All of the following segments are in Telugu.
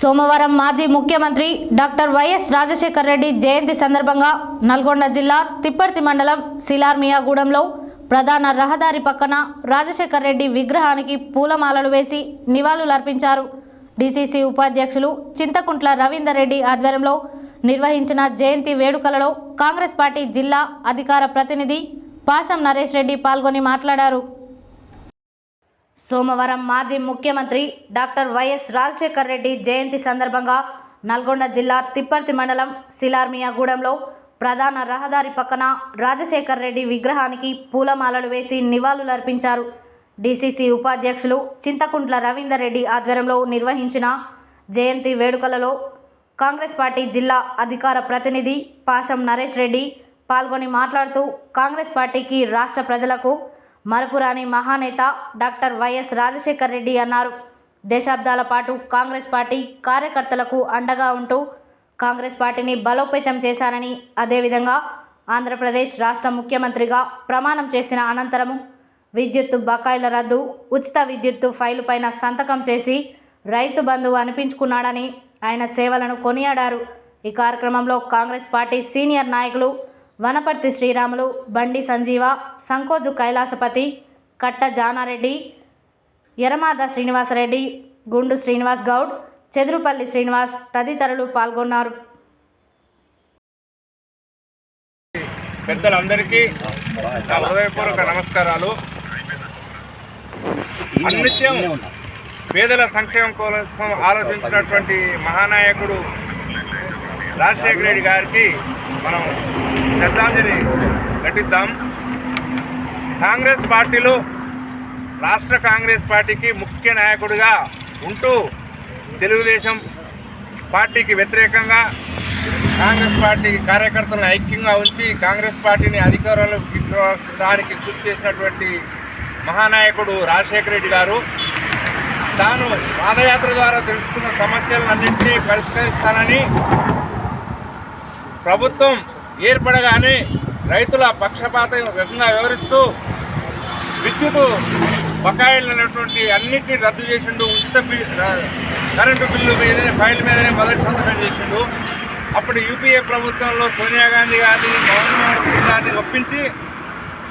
సోమవారం మాజీ ముఖ్యమంత్రి డాక్టర్ వైఎస్ రాజశేఖర్ రెడ్డి జయంతి సందర్భంగా నల్గొండ జిల్లా తిప్పర్తి మండలం సిలార్మియాగూడెంలో ప్రధాన రహదారి పక్కన రాజశేఖర్ రెడ్డి విగ్రహానికి పూలమాలలు వేసి నివాళులర్పించారు. డీసీసీ ఉపాధ్యక్షులు చింతకుంట్ల రవీందర్ రెడ్డి ఆధ్వర్యంలో నిర్వహించిన జయంతి వేడుకలలో కాంగ్రెస్ పార్టీ జిల్లా అధికార ప్రతినిధి పాషం నరేష్ రెడ్డి పాల్గొని మాట్లాడారు. సోమవారం మాజీ ముఖ్యమంత్రి డాక్టర్ వైఎస్ రాజశేఖర్ రెడ్డి జయంతి సందర్భంగా నల్గొండ జిల్లా తిప్పర్తి మండలం సిలార్మియాగూడెంలో ప్రధాన రహదారి పక్కన రాజశేఖర్ రెడ్డి విగ్రహానికి పూలమాలలు వేసి నివాళులర్పించారు. డీసీసీ ఉపాధ్యక్షులు చింతకుంట్ల రవీందర్ రెడ్డి ఆధ్వర్యంలో నిర్వహించిన జయంతి వేడుకలలో కాంగ్రెస్ పార్టీ జిల్లా అధికార ప్రతినిధి పాషం నరేష్ రెడ్డి పాల్గొని మాట్లాడుతూ కాంగ్రెస్ పార్టీకి రాష్ట్ర ప్రజలకు మరపురాని మహానేత డాక్టర్ వైఎస్ రాజశేఖర్ రెడ్డి అన్నారు. దశాబ్దాల పాటు కాంగ్రెస్ పార్టీ కార్యకర్తలకు అండగా ఉంటూ కాంగ్రెస్ పార్టీని బలోపేతం చేశారని, అదేవిధంగా ఆంధ్రప్రదేశ్ రాష్ట్ర ముఖ్యమంత్రిగా ప్రమాణం చేసిన అనంతరము విద్యుత్తు బకాయిల రద్దు, ఉచిత విద్యుత్తు ఫైలు పైన సంతకం చేసి రైతు బంధువు అనిపించుకున్నాడని ఆయన సేవలను కొనియాడారు. ఈ కార్యక్రమంలో కాంగ్రెస్ పార్టీ సీనియర్ నాయకులు వనపర్తి శ్రీరాములు, బండి సంజీవ, సంకోజు కైలాసపతి, కట్ట జానారెడ్డి, ఎరమాద శ్రీనివాసరెడ్డి, గుండు శ్రీనివాస్ గౌడ్, చెదురుపల్లి శ్రీనివాస్ తదితరులు పాల్గొన్నారు. పెద్దలందరికీ నా హృదయపూర్వక నమస్కారాలు. అనిత్యం పేదల సంక్షేమం కోసం ఆలోచించినటువంటి మహానాయకుడు రాజశేఖర రెడ్డి గారికి మనం శ్రద్ధాంజలి ఘటిద్దాం. కాంగ్రెస్ పార్టీలో రాష్ట్ర కాంగ్రెస్ పార్టీకి ముఖ్య నాయకుడిగా ఉంటూ తెలుగుదేశం పార్టీకి వ్యతిరేకంగా కాంగ్రెస్ పార్టీ కార్యకర్తలను ఐక్యంగా ఉంచి కాంగ్రెస్ పార్టీని అధికారంలోకి తీసుకురావడానికి కృషి చేసినటువంటి మహానాయకుడు రాజశేఖర రెడ్డి గారు తాను పాదయాత్ర ద్వారా తెలుసుకున్న సమస్యలన్నింటినీ పరిష్కరిస్తానని ప్రభుత్వం ఏర్పడగానే రైతుల పక్షపాతంగా వ్యవహరిస్తూ విద్యుత్ బకాయిలైనటువంటి అన్నింటినీ రద్దు చేసిండు. ఉచిత కరెంటు బిల్లు మీదనే ఫైల్ మీదనే మొదటి సంతకం చేసిండు. అప్పుడు యూపీఏ ప్రభుత్వంలో సోనియా గాంధీ గారిని, మన్మోహన్ సింగ్ గారిని ఒప్పించి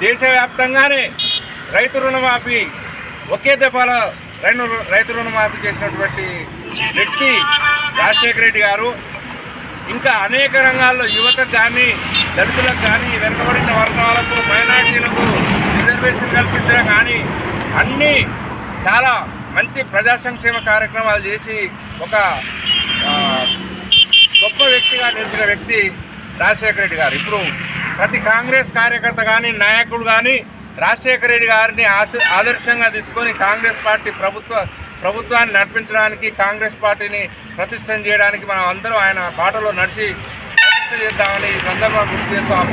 దేశవ్యాప్తంగానే రైతు రుణమాఫీ ఒకే దఫాలో రైతు రుణమాఫీ చేసినటువంటి వ్యక్తి రాజశేఖర రెడ్డి గారు. ఇంకా అనేక రంగాల్లో యువతకు కానీ, దళితులకు కానీ, వెనుకబడిన వర్గాలకు, మైనారిటీలకు రిజర్వేషన్ కల్పించడం కానీ అన్నీ చాలా మంచి ప్రజా సంక్షేమ కార్యక్రమాలు చేసి ఒక గొప్ప వ్యక్తిగా నిలిచిన వ్యక్తి రాజశేఖర రెడ్డి గారు. ఇప్పుడు ప్రతి కాంగ్రెస్ కార్యకర్త కానీ, నాయకుడు కానీ రాజశేఖర రెడ్డి గారిని ఆదర్శంగా తీసుకొని కాంగ్రెస్ పార్టీ ప్రభుత్వాన్ని నడిపించడానికి, కాంగ్రెస్ పార్టీని ప్రతిష్ఠ చేయడానికి మనం అందరం ఆయన బాటలో నడిచి ప్రతిష్ఠ చేద్దామని ఈ సందర్భంగా గుర్తు చేస్తాం.